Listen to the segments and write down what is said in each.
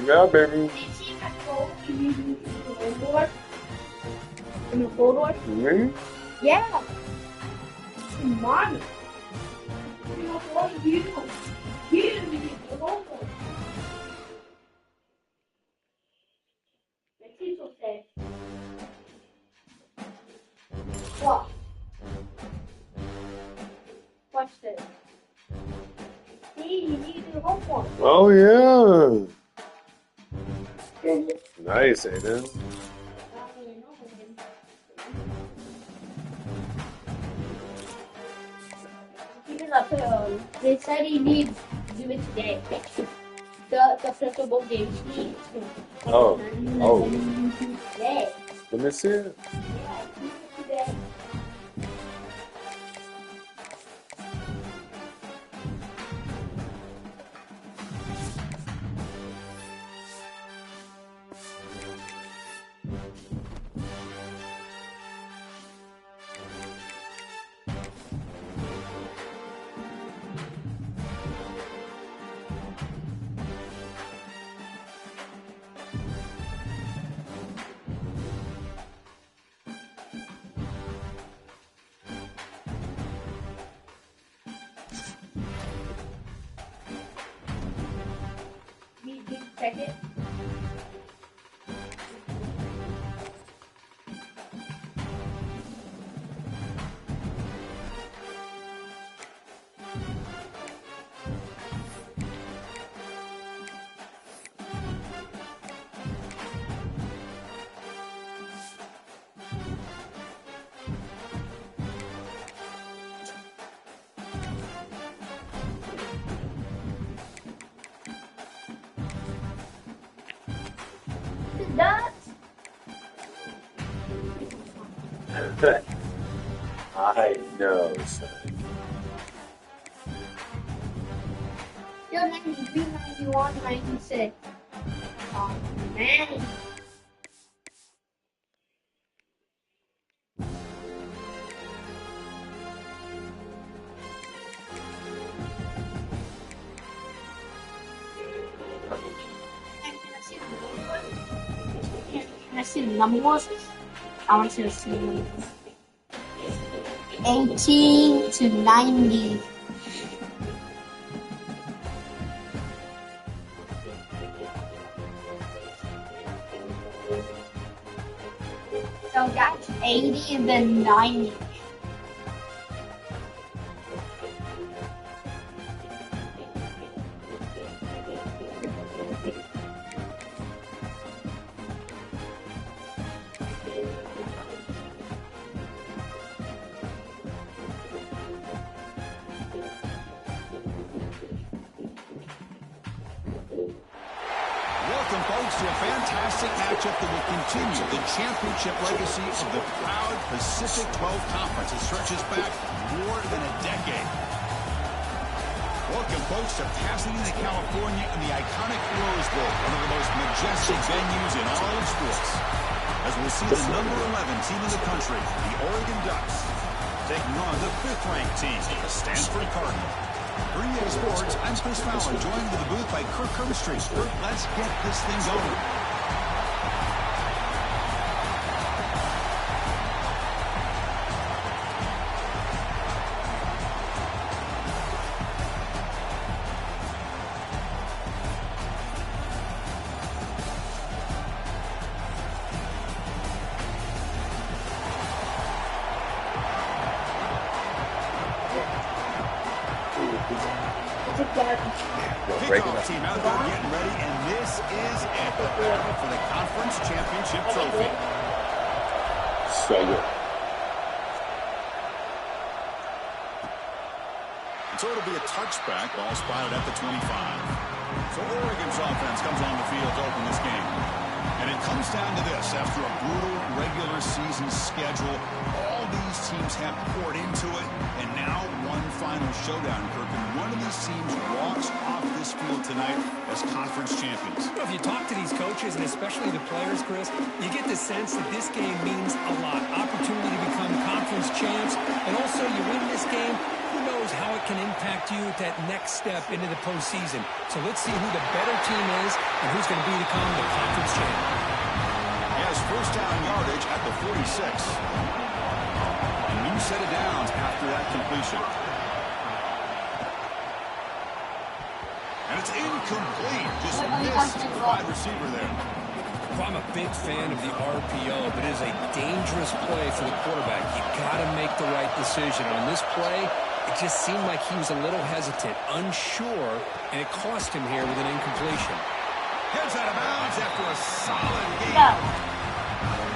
Yeah, baby. In the photo? Me? Yeah. Mommy. What? Watch this. See, you need to do homework. Oh, yeah. Nice, Aiden. They said he needs to do it today. The football game he needs to. Oh. Today. Let me see it. Yeah, today. Did you check it? That? I know, son. You're 93, 91, 96. Oh, man. Can I see the numbers? I want to see the numbers. 18 to 90. So that's 80 and then 90. Welcome, folks, to a fantastic matchup that will continue the championship legacy of the proud Pacific 12 Conference. It stretches back more than a decade. Welcome, folks, to Pasadena, California in the iconic Rose Bowl, one of the most majestic venues in all of sports. As we'll see the number 11 team in the country, the Oregon Ducks, taking on the 5th-ranked team, the Stanford Cardinal. For EA Sports, I'm Chris Fowler, joined to the booth by Kirk Herbstreit. Kirk, let's get this thing going. Kickoff team out there getting ready, and this is it. The battle for the conference championship trophy. So good. So it'll be a touchback, ball spotted at the 25. So Oregon's offense comes on the field to open this game. And it comes down to this. After a brutal regular season schedule, all these teams have poured into it, and now one final showdown, Kirk. And one of these teams walks off this field tonight as conference champions. If you talk to these coaches, and especially the players, Chris, you get the sense that this game means a lot. Opportunity to become conference champs, and also you win this game, who knows shows how it can impact you at that next step into the postseason. So let's see who the better team is and who's going to become the conference champion. He has first down yardage at the 46. A new set of downs after that completion. And it's incomplete. Just missed the wide receiver there. I'm a big fan of the RPO, but it is a dangerous play for the quarterback. You've got to make the right decision. On this play, it just seemed like he was a little hesitant, unsure, and it cost him here with an incompletion. Gets out of bounds after a solid game.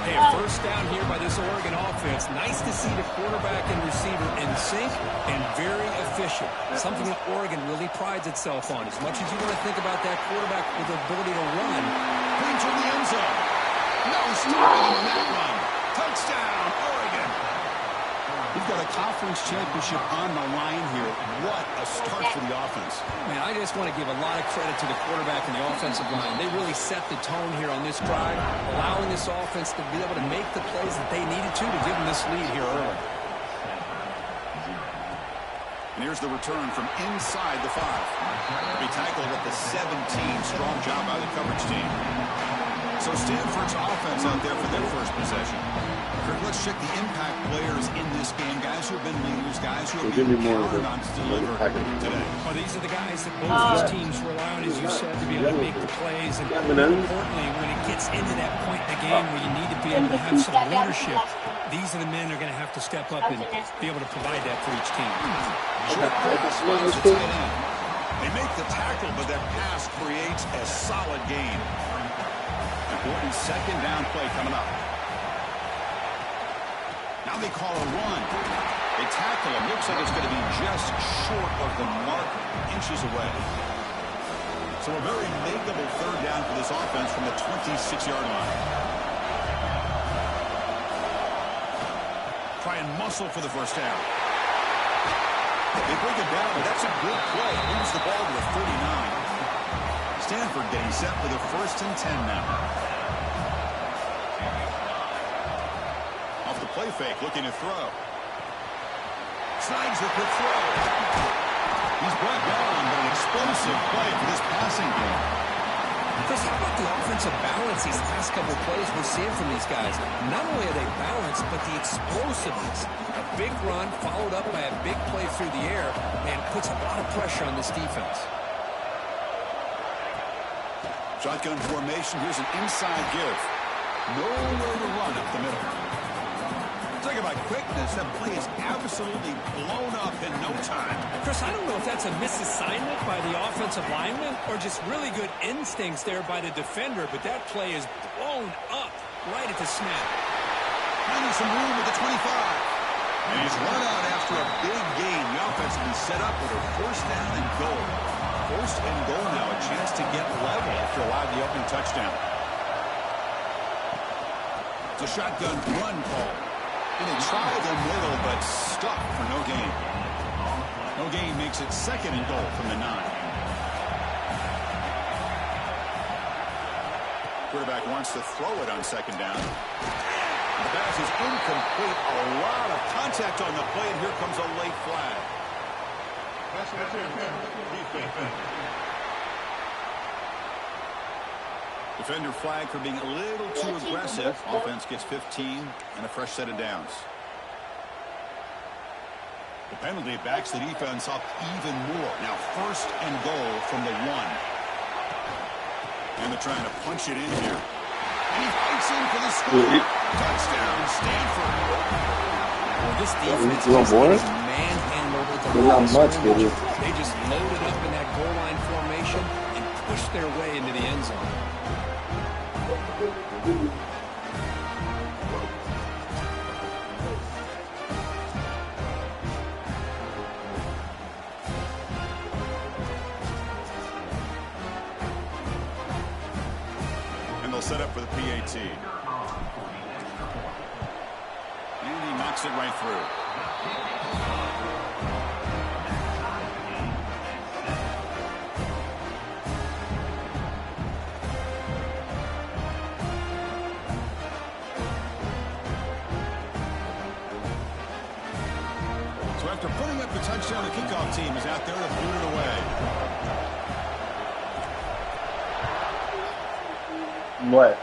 Hey, a first down here by this Oregon offense. Nice to see the quarterback and receiver in sync and very efficient. Something that Oregon really prides itself on. As much as you want to think about that quarterback with the ability to run, Brings in the end zone. No stopping on that run. Touchdown, Oregon. We've got a conference championship on the line here. What a start for the offense. man, I just want to give a lot of credit to the quarterback and the offensive line. They really set the tone here on this drive, allowing this offense to be able to make the plays that they needed to give them this lead here early. And here's the return from inside the 5. To be tackled at the 17. Strong job by the coverage team. So Stanford's offense out there for their first possession. Kirk, let's check the impact players in this game. Guys who have been leaders, guys who have been counted on to deliver today. Well, these are the guys that both these teams rely on, as you said, to be able to make the plays. And importantly, when it gets into that point in the game where you need to be able to have some leadership, these are the men that are going to have to step up and be able to provide that for each team. They make the tackle, but that pass creates a solid gain. Important second down play coming up. Now they call a run. They tackle him. Looks like it's going to be just short of the mark, inches away. So a very makeable third down for this offense from the 26-yard line. Try and muscle for the first down. They bring it down, but that's a good play. Moves the ball to the 39. Stanford getting set for the 1st and 10 now. Off the play fake, looking to throw. Snags the quick throw. He's brought down, but an explosive play for this passing game. Chris, how about the offensive balance these past couple of plays we're seeing from these guys? Not only are they balanced, but the explosiveness. A big run followed up by a big play through the air, and puts a lot of pressure on this defense. Shotgun formation. Here's an inside give. Nowhere to run up the middle. Talk about quickness. That play is absolutely blown up in no time. Chris, I don't know if that's a misassignment by the offensive lineman or just really good instincts there by the defender, but that play is blown up right at the snap. Finding some room at the 25. And he's run out after a big gain. The offense will be set up with a first down and goal. First and goal now, a chance to get level after allowing the opening touchdown. It's a shotgun run call. And they try the middle, but stuck for no gain. No gain makes it 2nd and goal from the 9. Quarterback wants to throw it on 2nd down. The pass is incomplete. A lot of contact on the play, and here comes a late flag. Defender flag for being a little too aggressive. Offense gets 15 and a fresh set of downs. The penalty backs the defense up even more. Now 1st and goal from the 1. And they're trying to punch it in here. And he fights in for the score. Touchdown, Stanford. Well, this defense is manhandled at the line. They just loaded up in that goal line formation and pushed their way into the end zone. And they'll set up for the PAT. And he knocks it right through. After putting up the touchdown, the kickoff team is out there to boot it away. What?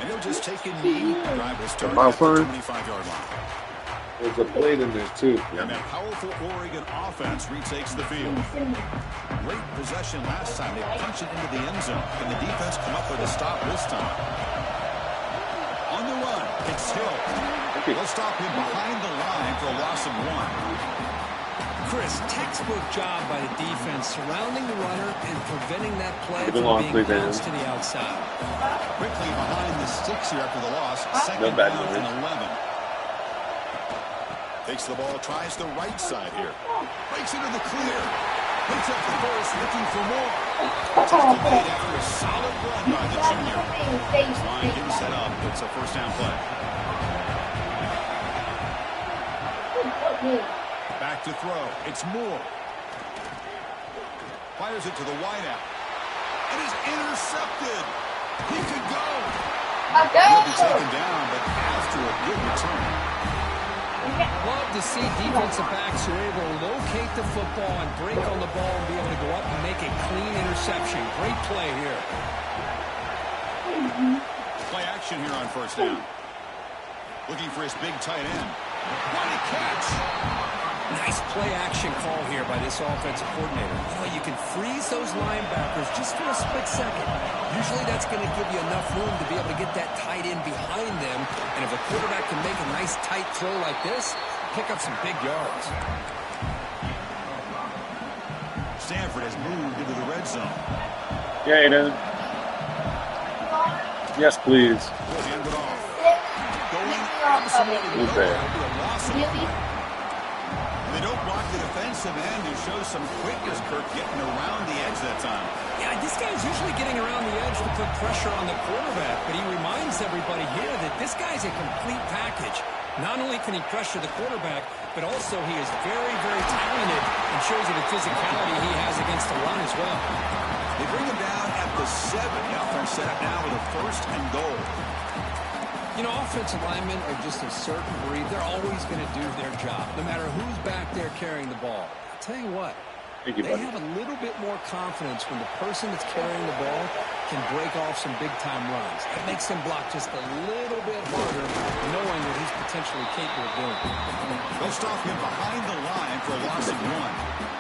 And he'll just take a knee. Drive will start My at the phone? 25-yard line. There's a plate in there too. And that powerful Oregon offense retakes the field. Great possession last time. They punched it into the end zone. Can the defense come up with a stop this time? On the run, it's Hill. They'll stop him behind the line for a loss of 1. Chris, textbook job by the defense surrounding the runner and preventing that play Moving from on, being please, bounced Dan. to the outside. Quickly behind the sticks here after the loss. Second bad down movement. and 11. Takes the ball, tries the right side here. Breaks into the clear. Picks up the first, looking for more. Tackle made after a solid run by the junior. Line getting set up. It's a first down play. Back to throw. It's Moore. Fires it to the wideout. It is intercepted. He could go. He'll be taken down, but after a good return. Love to see defensive backs who are able to locate the football and break on the ball and be able to go up and make a clean interception. Great play here. Play action here on first down. Looking for his big tight end. What a catch! Nice play action call here by this offensive coordinator. Oh, you can freeze those linebackers just for a split second. Usually that's going to give you enough room to be able to get that tight end behind them. And if a quarterback can make a nice tight throw like this, pick up some big yards. Stanford has moved into the red zone. Yeah, Aiden. Yes, please. We'll hand it off. Going absolutely nowhere. It'll be a loss of They don't block the defensive end, who shows some quickness, Kirk, getting around the edge that time. Yeah, this guy's usually getting around the edge to put pressure on the quarterback, but he reminds everybody here that this guy's a complete package. Not only can he pressure the quarterback, but also he is very, very talented and shows you the physicality he has against the run as well. They bring him down at the 7. The offense set up now with a first and goal. You know, offensive linemen are just a certain breed. They're always going to do their job, no matter who's back there carrying the ball. I'll tell you what, Thank you, they buddy. have a little bit more confidence when the person that's carrying the ball can break off some big-time runs. It makes them block just a little bit harder, knowing what he's potentially capable of doing. They'll stop him behind the line for a loss of 1.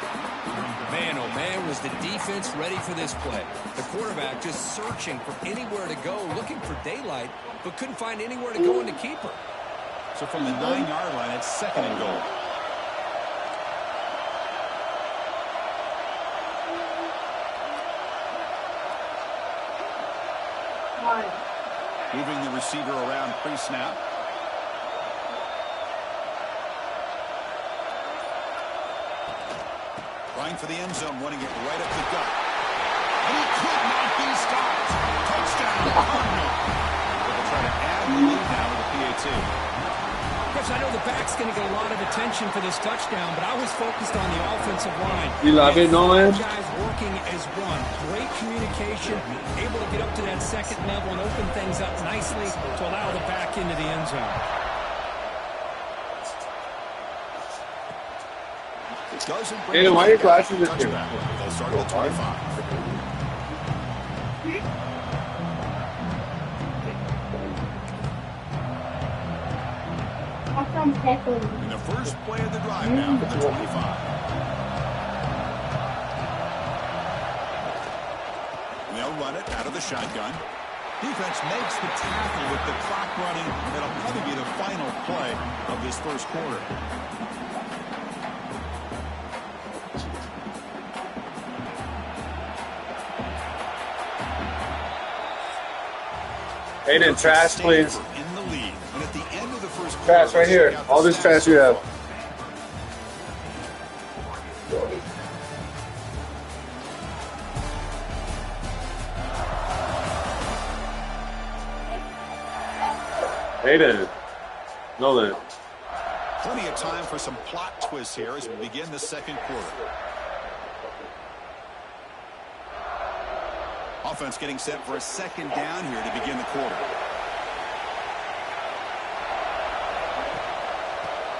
Man, oh man, was the defense ready for this play. The quarterback just searching for anywhere to go, looking for daylight, but couldn't find anywhere to go in the keeper. So from the 9-yard line, it's second and goal. Moving the receiver around pre-snap. Trying for the end zone, wanting it right up the gut. And he could not be stopped. Touchdown, Cardinal. They'll try to add the lead now with the PAT. Chris, I know the back's going to get a lot of attention for this touchdown, but I was focused on the offensive line. You love it, Nolan? Guys working as one. Great communication, able to get up to that second level and open things up nicely to allow the back into the end zone. Aiden, why are your glasses this year? They'll start at the 25. In the first play of the drive now at the 25. And they'll run it out of the shotgun. Defense makes the tackle with the clock running. That'll probably be the final play of this first quarter. Aiden, trash, please. In the lead. And at the end of the first quarter, Trash right here. All this trash you have. Aiden. Nolan. Plenty of time for some plot twists here as we begin the second quarter. Offense getting set for a second down here to begin the quarter.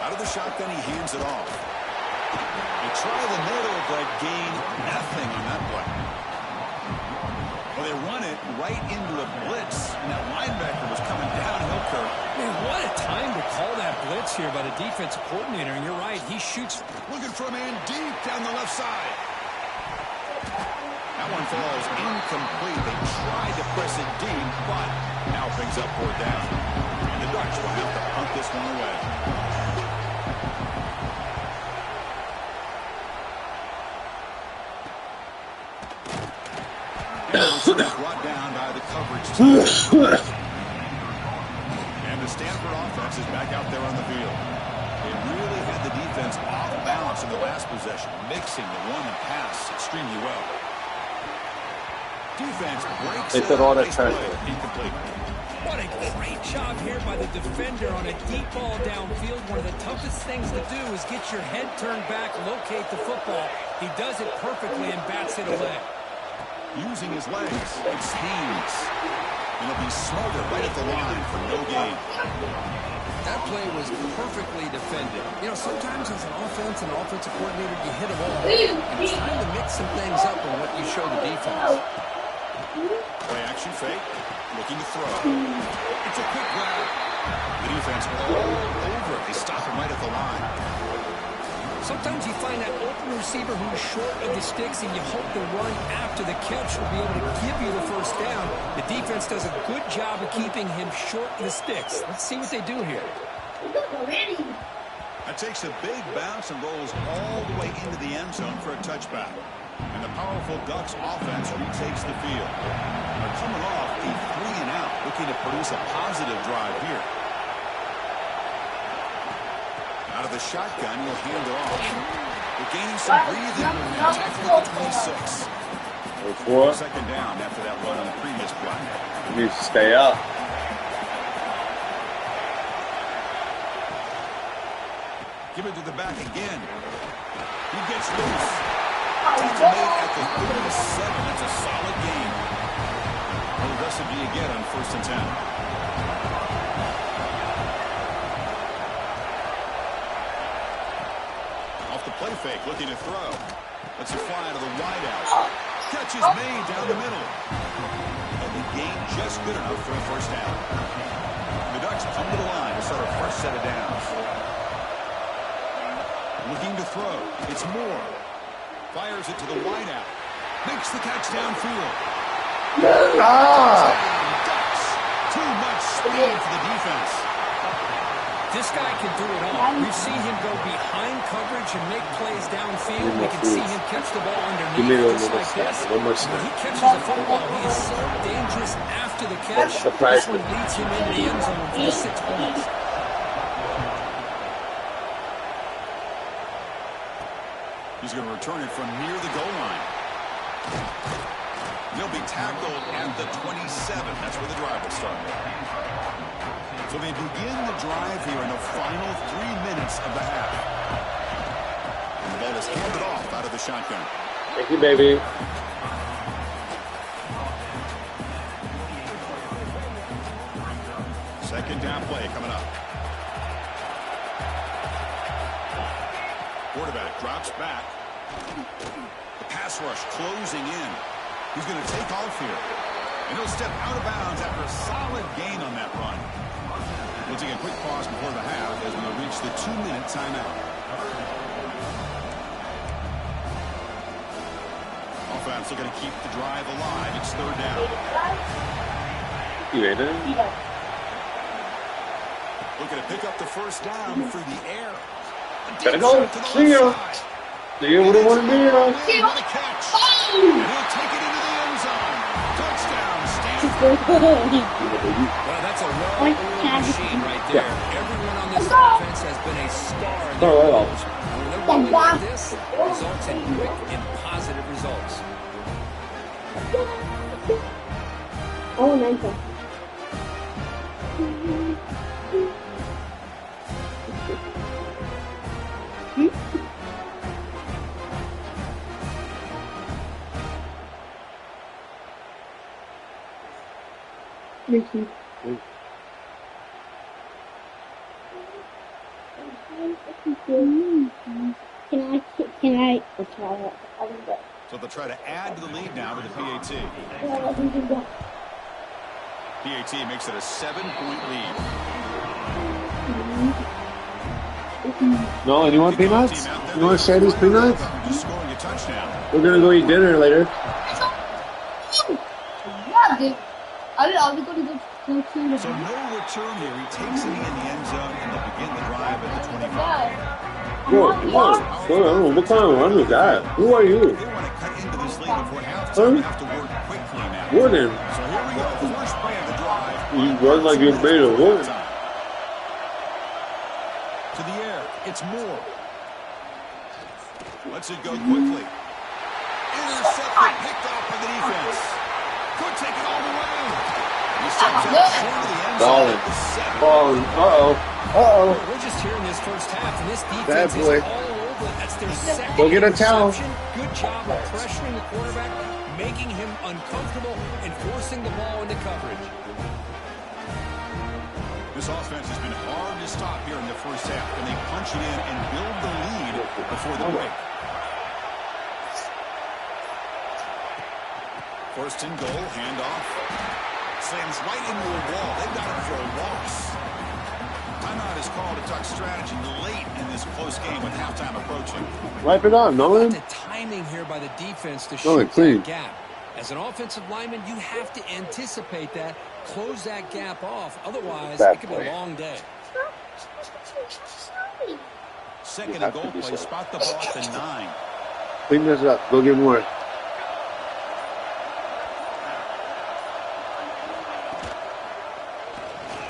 Out of the shotgun, he hands it off. They try the middle, but gain nothing on that play. Well, they run it right into a blitz, and that linebacker was coming downhill, Kirk. Man, what a time to call that blitz here by the defensive coordinator. And you're right, he shoots. Looking for a man deep down the left side. That one falls incomplete. They tried to press it deep, but now brings up 4th down. And the Ducks will have to punt this one away. Anderson is brought down by the coverage team. And the Stanford offense is back out there on the field. They really had the defense off balance in the last possession, mixing the run and pass extremely well. Defense breaks They said all that nice time. play, incomplete. What a great job here by the defender on a deep ball downfield. One of the toughest things to do is get your head turned back, locate the football. He does it perfectly and bats it away. Using his legs, it's Haynes. And he'll be smothered right at the line for no gain. That play was perfectly defended. You know, sometimes as an offensive coordinator, you hit them all. And it's time to mix some things up on what you show the defense. Play action fake. Looking to throw. It's a quick grab. The defense all over it. They stop him right at the line. Sometimes you find that open receiver who's short of the sticks, and you hope the run after the catch will be able to give you the first down. The defense does a good job of keeping him short of the sticks. Let's see what they do here. That takes a big bounce and rolls all the way into the end zone for a touchback. And the powerful Ducks offense retakes the field. They're coming off a 3-and-out, looking to produce a positive drive here. Out of the shotgun, he'll hand it off. They're gaining some breathing room now, tackling at the 26. Four. Second down after that run on the previous play. You need to stay up. Give it to the back again. He gets loose. Tackle made at the 37. It's a solid gain. How aggressive do you get on 1st and 10? Play fake, looking to throw. Lets it fly to the wideout. Catch is made down the middle. And the gain just good enough for a first down. The Ducks come to the line to start our first set of downs. Looking to throw. It's Moore. Fires it to the wideout. Makes the catch downfield. Ducks. Too much speed for the defense. This guy can do it all. We've seen him go behind coverage and make plays downfield. We can see him catch the ball underneath just like this. When he catches the football, he is so dangerous after the catch. This one leads him into the end zone for 6 points. He's going to return it from near the goal line. He'll be tackled at the 27. That's where the drive will start. So they begin the drive here in the final 3 minutes of the half. And the ball is handed off out of the shotgun. Thank you, baby. Second down play coming up. Quarterback drops back. The pass rush closing in. He's going to take off here. And he'll step out of bounds after a solid gain on that run. We'll take a quick pause before the half as we reach the 2-minute timeout. Offense looking to keep the drive alive. It's 3rd down. You ain't it? Looking to pick up the first down through the air. Gotta go. See ya. See ya. What do you want to be? What a catch. And he'll take it into the end zone. Touchdown, Stanford. Well, that's a well-oiled machine right there. Everyone on this offense has been a star in their roles. And when they're rolling like this, it results in quick and positive results. Oh, nice. Thank you. Can I? So they'll try to add to the lead now with the PAT. PAT makes it a 7-point lead. No, anyone peanuts? You want to share these peanuts? Just scoring a touchdown. We're gonna go eat dinner later. Yeah, dude. I'll be going to go to the So no return here. He takes it in the end zone, and they'll begin the drive at the 25. What kind of run was that? Who are you? They want to cut into this lead before halftime. They have to work quickly now. Warden. So here we go. First play of the drive. You run like you're made of wood. To the air. It's Moore. Lets it go quickly. Intercepted. Picked off by the defense. Could take it all the way. He steps out short of the end zone at the 7. Falling. Uh-oh. We're just here in this first half, and this Bad defense boy. is all over it. That's their second Go get a towel. interception. Good job of pressuring the quarterback, making him uncomfortable, and forcing the ball into coverage. This offense has been hard to stop here in the first half. Can they punch it in and build the lead before the break? First and goal, handoff. Slams right into a wall. They've got him for a loss. Timeout is called to talk strategy late in this close game with halftime approaching. Wipe it off, Nolan. The timing here by the defense to Oh, shoot clean. that gap. As an offensive lineman, you have to anticipate that, close that gap off. Otherwise, Bad it could be boy. a long day. Second and goal play, spot the ball at the 9. Clean this up. Go get more.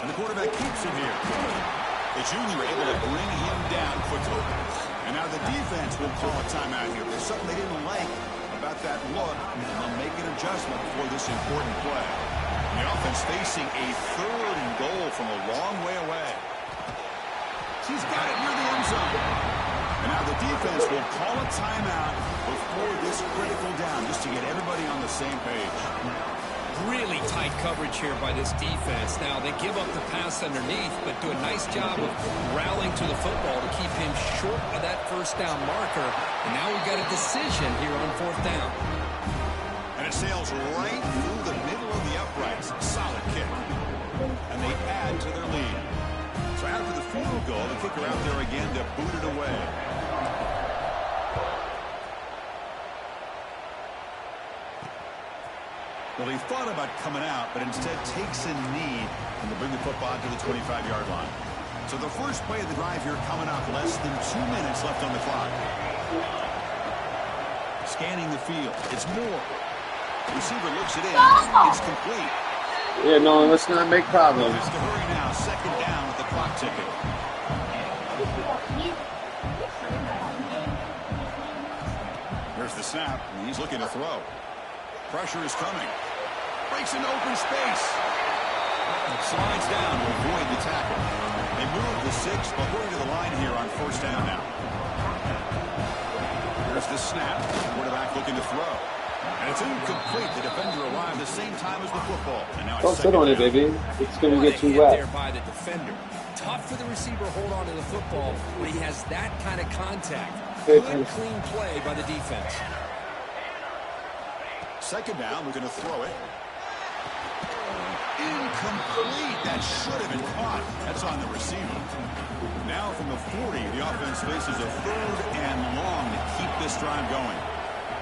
And the quarterback keeps it here. The junior able to bring him down quickly. And now the defense will call a timeout here. There's something they didn't like about that look, and they'll make an adjustment for this important play. And the offense facing a third and goal from a long way away. He's got it near the end zone. And now the defense will call a timeout before this critical down, just to get everybody on the same page. Really tight coverage here by this defense. Now, they give up the pass underneath, but do a nice job of rallying to the football to keep him short of that first down marker. And now we've got a decision here on fourth down. And it sails right through the middle of the uprights. Solid kick. And they add to their lead. So after the field goal, the kicker out there again to boot it away. Well, he thought about coming out, but instead takes a knee and to bring the football to the 25-yard line. So the first play of the drive here coming up, less than 2 minutes left on the clock. Scanning the field. It's Moore. The receiver looks it in. It's complete. Yeah, Nolan, let's not make problems. It's to hurry now. Second down with the clock ticking. Here's the snap, and he's looking to throw. Pressure is coming. Breaks into open space. Slides down to avoid the tackle. They move the 6, but going to the line here on first down now. Here's the snap. Quarterback looking to throw. And it's incomplete. The defender arrived the same time as the football. And now Don't sit on it, baby. It's going to get too wet. There by the defender. Tough for the receiver to hold on to the football when he has that kind of contact. Good, clean play by the defense. Second down, we're going to throw it. Incomplete. That should have been caught. That's on the receiver. Now from the 40, the offense faces a third and long to keep this drive going.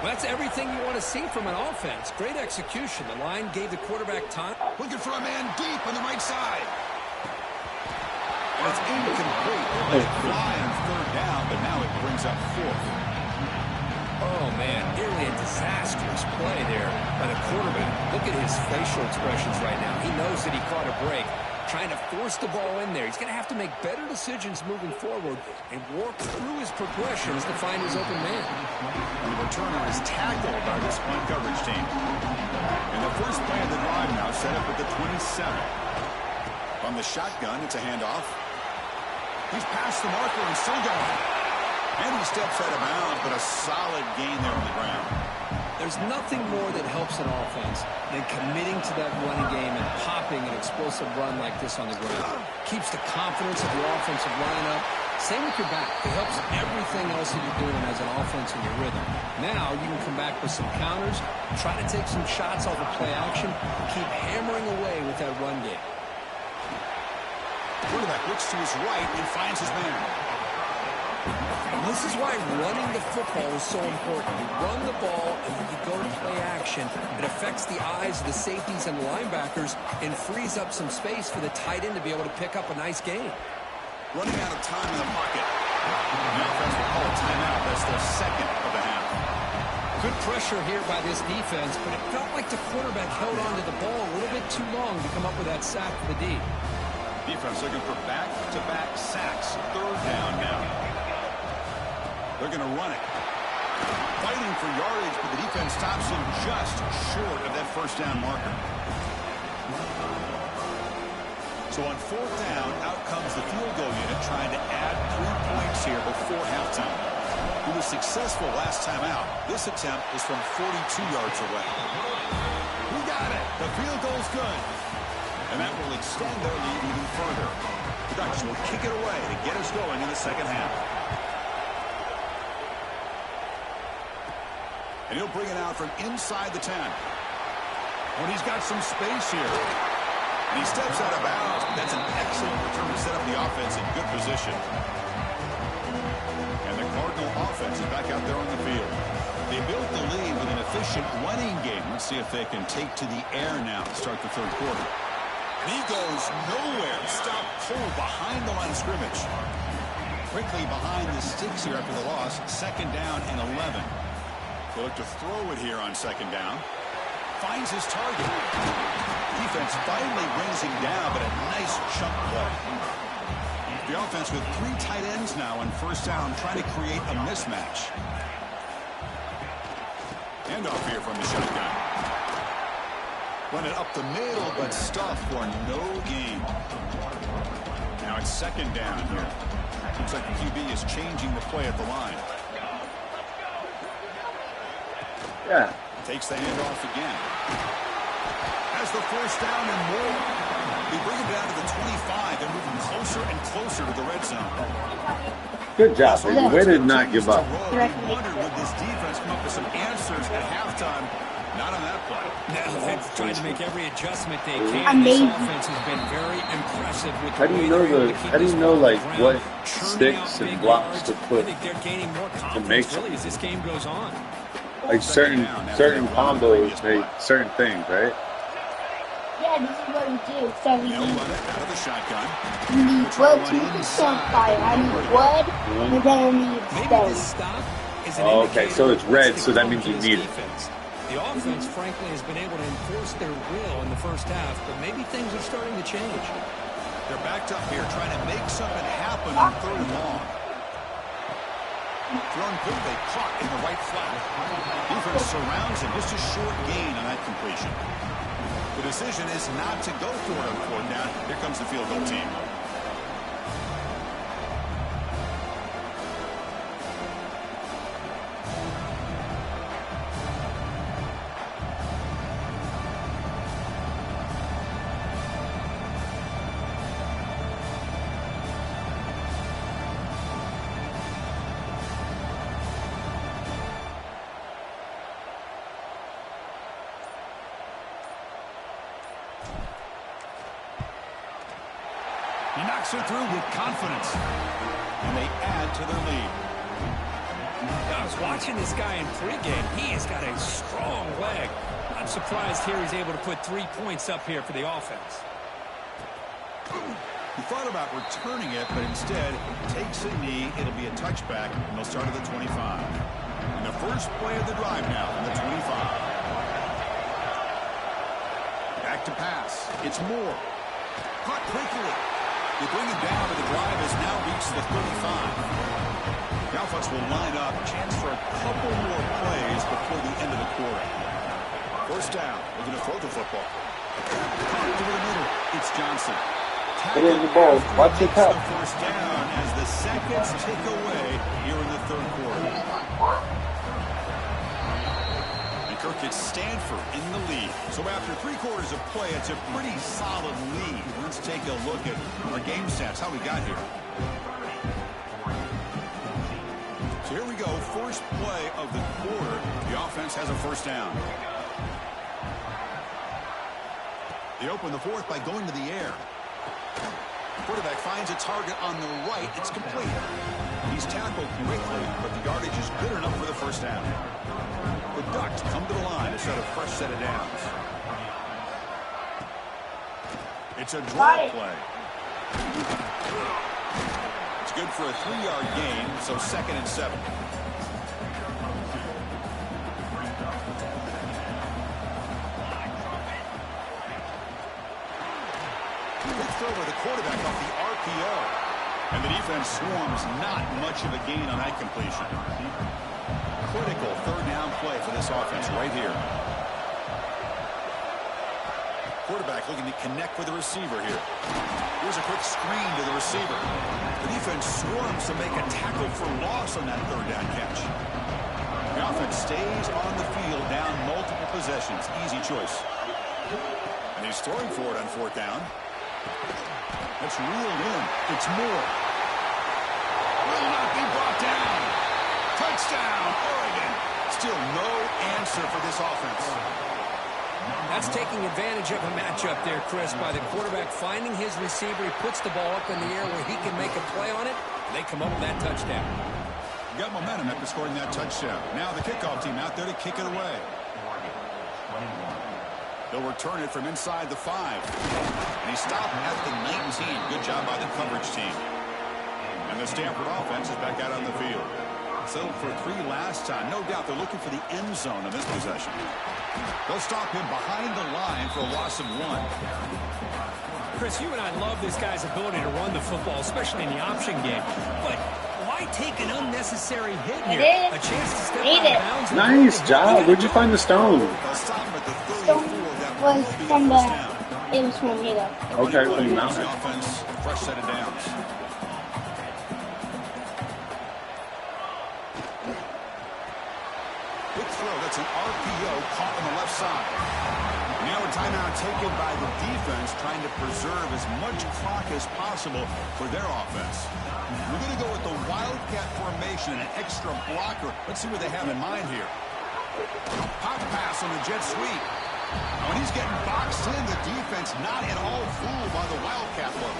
Well, that's everything you want to see from an offense. Great execution. The line gave the quarterback time. Looking for a man deep on the right side. And it's incomplete. Let it fly on third down, but now it brings up fourth. Oh, man, nearly a disastrous play there by the quarterback. Look at his facial expressions right now. He knows that he caught a break, trying to force the ball in there. He's going to have to make better decisions moving forward and work through his progressions to find his open man. And the returner is tackled by this punt coverage team. And the first play of the drive now set up at the 27. From the shotgun, it's a handoff. He's past the marker and still going. And he steps out of bounds, but a solid gain there on the ground. There's nothing more that helps an offense than committing to that running game and popping an explosive run like this on the ground. Keeps the confidence of the offensive lineup, Same with your back. It helps everything else that you're doing as an offense in your rhythm. Now you can come back with some counters, try to take some shots off of play action, and keep hammering away with that run game. Quarterback looks to his right and finds his man. And this is why running the football is so important. You run the ball and when you go to play action, it affects the eyes of the safeties and the linebackers and frees up some space for the tight end to be able to pick up a nice gain. Running out of time in the pocket. The offense will call a timeout. That's their second of the half. Good pressure here by this defense, but it felt like the quarterback held onto the ball a little bit too long to come up with that sack for the D. Defense looking for back-to-back sacks. Third down now. They're going to run it. Fighting for yardage, but the defense stops him just short of that first down marker. So on fourth down, out comes the field goal unit trying to add 3 points here before halftime. He was successful last time out. This attempt is from 42 yards away. We got it. The field goal's good. And that will extend their lead even further. The Ducks will kick it away to get us going in the second half. And he'll bring it out from inside the 10. When he's got some space here. And he steps out of bounds. That's an excellent return to set up the offense in good position. And the Cardinal offense is back out there on the field. They built the lead with an efficient running game. Let's see if they can take to the air now to start the third quarter. And he goes nowhere. Stop pull behind the line of scrimmage. Quickly behind the sticks here after the loss. Second down and 11. They look to throw it here on second down. Finds his target. Defense finally brings him down, but a nice chunk play. The offense with 3 tight ends now on first down, trying to create a mismatch. Handoff here from the shotgun. Run it up the middle, but stuffed for no gain. Now it's second down here. Looks like the QB is changing the play at the line. Yeah. Takes the handoff again. Has the first down and more. They bring him down to the 25 and move him closer and closer to the red zone. Good job, baby. Way to not give up. Wondered would this defense come up with some answers at halftime. Not on that play. Now they've tried to make every adjustment they can. This offense has been very impressive with How do you know like what sticks and blocks to put to make really as this game goes on? like certain combos, like certain things, right? Yeah, this is what we do. So we They'll run it out of the shotgun. need campfire. I need wood, and then I need Maybe stone. this stop is an Okay, so it's red, indicator so that means you of need it. defense. The offense, frankly, has been able to enforce their will in the first half, but maybe things are starting to change. They're backed up here trying to make something happen on third and long. Thrown quickly, caught in the right flat. Defense surrounds him. Just a short gain on that completion. The decision is not to go for it on fourth down. Here comes the field goal team. He knocks it through with confidence. And they add to their lead. I was watching this guy in pregame. He has got a strong leg. I'm surprised here he's able to put 3 points up here for the offense. He thought about returning it, but instead takes a knee. It'll be a touchback, and they'll start at the 25. And the first play of the drive now from the 25. Back to pass. It's Moore. Caught quickly. They bring him down, but the drive has now reached the 35. The offense will line up. Chance for a couple more plays before the end of the quarter. First down. They're going to throw the football. Caught through the middle. It's Johnson. Put it in the ball. Watch your cup. The first down as the seconds tick away here in the third quarter. And Kirk gets Stanford in the lead. So after 3 quarters of play, it's a pretty solid lead. Let's take a look at our game stats, how we got here. So here we go, first play of the quarter. The offense has a first down. They open the fourth by going to the air. Quarterback finds a target on the right. It's complete. He's tackled quickly, but the yardage is good enough for the first down. The Ducks come to the line to set a fresh set of downs. It's a draw play. It's good for a 3-yard gain, so 2nd and 7. Good throw by the quarterback off the RPO. And the defense swarms, not much of a gain on that completion. Critical 3rd down play for this offense right here. Quarterback looking to connect with the receiver here. Here's a quick screen to the receiver. The defense swarms to make a tackle for loss on that 3rd down catch. The offense stays on the field down multiple possessions. Easy choice. And he's throwing for it on 4th down. That's reeled in. It's Moore. Will not be brought down. Touchdown, Oregon. Still no answer for this offense. That's taking advantage of a matchup there, Chris, by the quarterback finding his receiver. He puts the ball up in the air where he can make a play on it. They come up with that touchdown. Got momentum after scoring that touchdown. Now the kickoff team out there to kick it away. They'll return it from inside the 5. And he stopped at the 19. Good job by the coverage team. And the Stanford offense is back out on the field. Settled for 3 last time. No doubt they're looking for the end zone on this possession. They'll stop him behind the line for a loss of 1. Chris, you and I love this guy's ability to run the football, especially in the option game. But why take an unnecessary hit here? A chance to step out of bounds. Nice job. Where'd you find the stone? Stone was from the. It was from here. Okay, from the mountain. Offense, fresh set of downs. Quick throw. That's an RPO caught on the left side. Now a timeout taken by the defense, trying to preserve as much clock as possible for their offense. We're going to go with the Wildcat formation and an extra blocker. Let's see what they have in mind here. Pop pass on the jet sweep. When he's getting boxed in, the defense not at all fooled by the Wildcat look.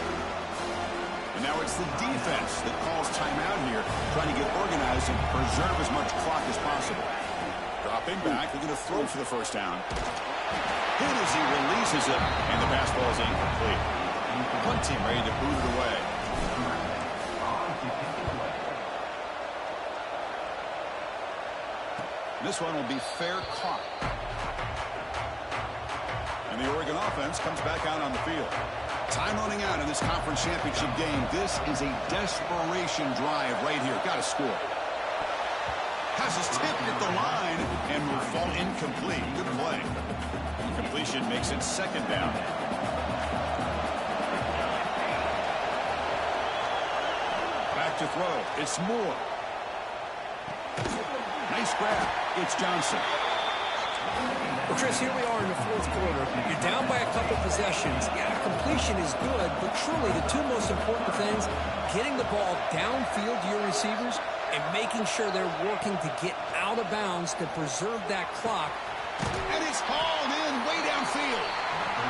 And now it's the defense that calls timeout here, trying to get organized and preserve as much clock as possible. Dropping back, they're going to throw for the first down. Hit as he releases it, and the pass ball is incomplete. Punt team ready to boot it away. This one will be fair caught. And the Oregon offense comes back out on the field. Time running out in this conference championship game. This is a desperation drive right here. Got to score. Has his tip at the line and will fall incomplete. Good play. Completion makes it 2nd down. Back to throw. It's Moore. Nice grab. It's Johnson. Well, Chris, here we are in the 4th quarter. You're down by a couple possessions. Yeah, completion is good, but truly the 2 most important things, getting the ball downfield to your receivers and making sure they're working to get out of bounds to preserve that clock. And it's hauled in way downfield.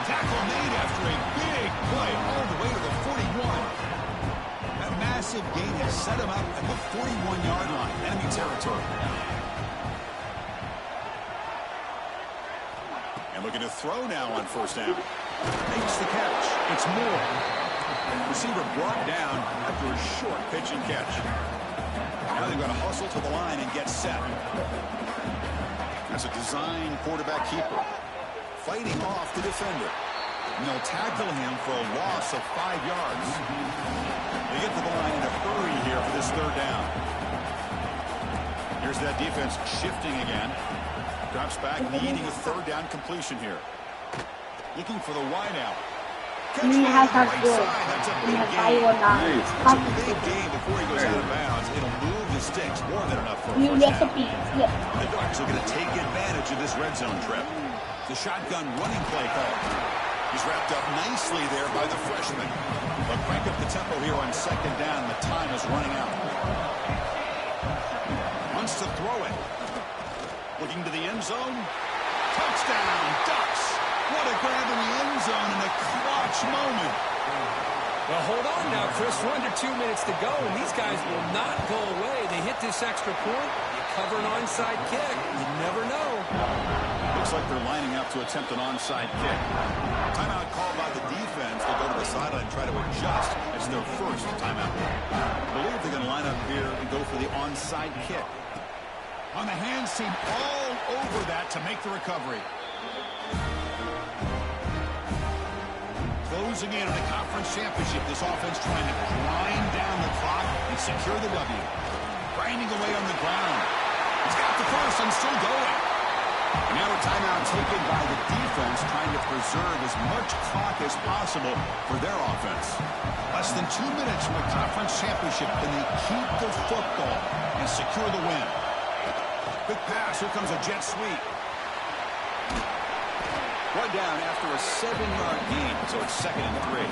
Tackle made after a big play all the way to the 41. That massive gain has set him up at the 41-yard line, enemy territory. And looking to throw now on first down. Makes the catch. It's Moore. Receiver brought down after a short pitch and catch. Now they've got to hustle to the line and get set. That's a design quarterback keeper. Fighting off the defender. And they'll tackle him for a loss of 5 yards. They get to the line in a hurry here for this 3rd down. Here's that defense shifting again. Drops back, needing a 3rd down completion here. Looking for the wide out. Catch Has right good. side. That's a big Has gain. Nice. That's a big gain before he goes out of bounds. It'll move the sticks more than enough for a New first down. recipe. Yep. The Ducks are going to take advantage of this red zone trip. The shotgun running play call. He's wrapped up nicely there by the freshman. But crank up the tempo here on 2nd down. The time is running out. wants to throw it. Looking to the end zone. Touchdown, Ducks. What a grab in the end zone in a clutch moment. Well, hold on now, Chris. We're under 2 minutes to go, and these guys will not go away. They hit this extra point. You cover an onside kick. You never know. Looks like they're lining up to attempt an onside kick. Timeout called by the defense. They'll go to the sideline and try to adjust. It's their first timeout. I believe they're going to line up here and go for the onside kick. On the hands team all over that to make the recovery. Closing in on the conference championship, this offense trying to grind down the clock and secure the W. Grinding away on the ground. He's got the first and still going. And now a timeout taken by the defense, trying to preserve as much clock as possible for their offense. Less than 2 minutes from a conference championship. Can they keep the football and secure the win? Quick pass. Here comes a jet sweep. One down after a 7-yard gain, so it's 2nd and 3.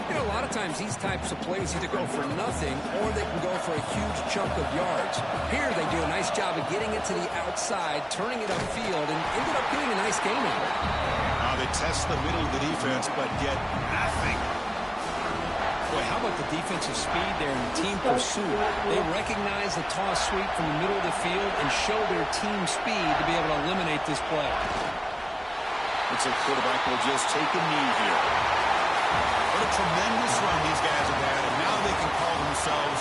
You know, a lot of times these types of plays either go for nothing or they can go for a huge chunk of yards. Here they do a nice job of getting it to the outside, turning it upfield, and ended up getting a nice gain out of it. Now they test the middle of the defense, but get nothing. Boy, how about the defensive speed there in team pursuit? They recognize the toss sweep from the middle of the field and show their team speed to be able to eliminate this play. Looks like quarterback will just take a knee here. What a tremendous run these guys have had, and now they can call themselves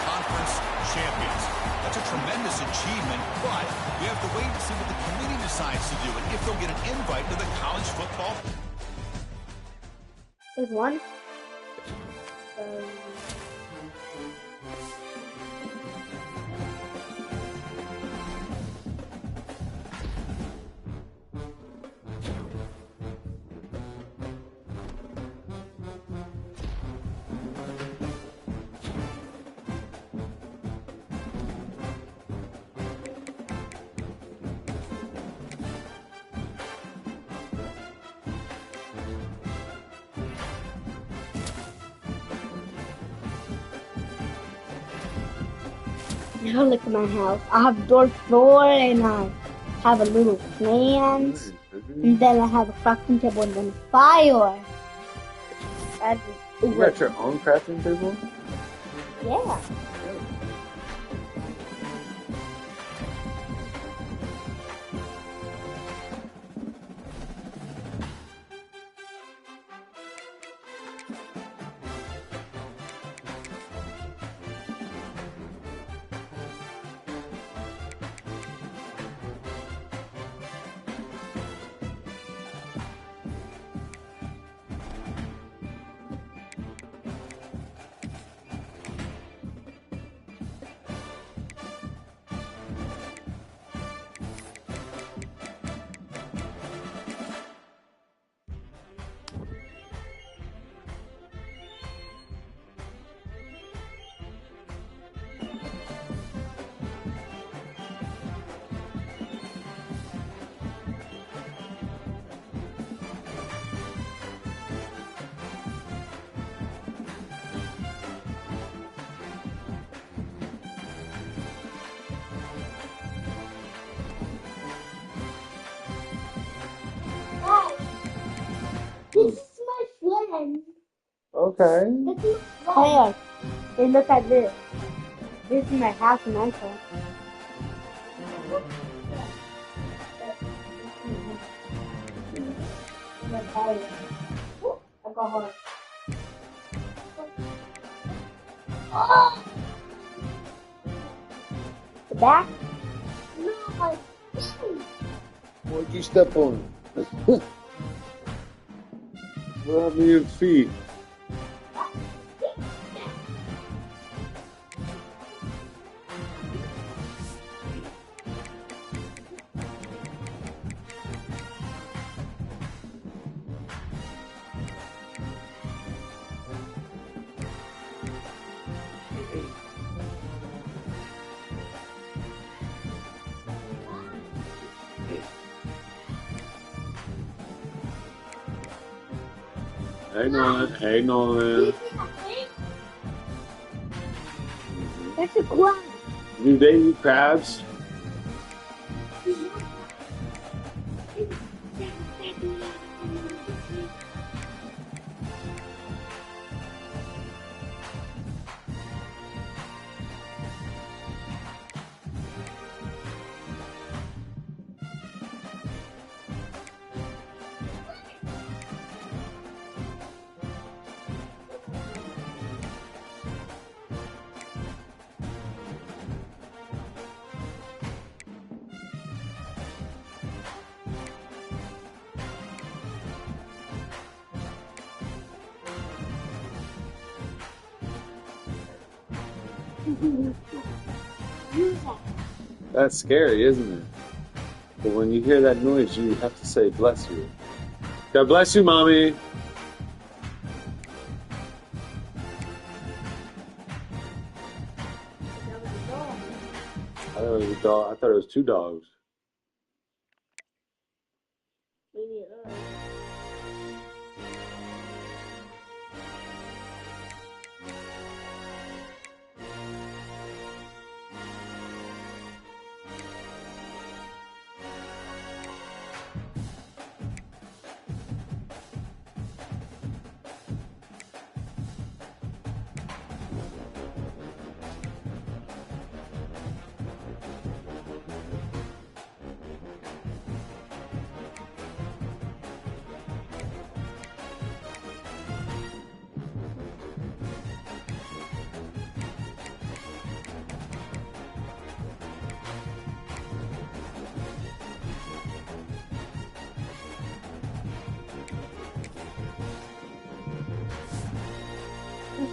conference champions. That's a tremendous achievement, but we have to wait and see what the committee decides to do and if they'll get an invite to the college football. There's one. Now look at my house. I have a door floor and I have a little plant. And then I have a crafting table and then a fire. You got your own crafting table? Yeah. This is my friend. Okay. This is my friend. Hey, look at this. This is my house and my phone. Alcohol. Oh! The back? No, my feet. What'd you step on? What happened to your feet? Hey Nolan, hey Nolan. That's a ground. Do they eat crabs? That's scary, isn't it? But when you hear that noise, you have to say, bless you. God bless you, Mommy. I thought it was a dog. I thought it was two dogs.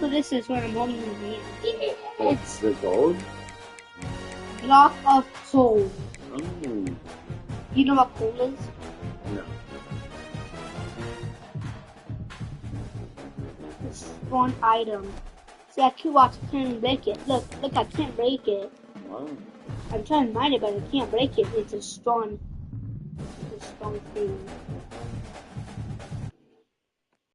So this is what I'm holding in my hand. It's the gold? Block of coal. Oh. You know what coal is? No. It's a strong item. See, I keep watching, I can't break it. Look, I can't break it. Wow. I'm trying to mine it, but I can't break it. It's a strong thing.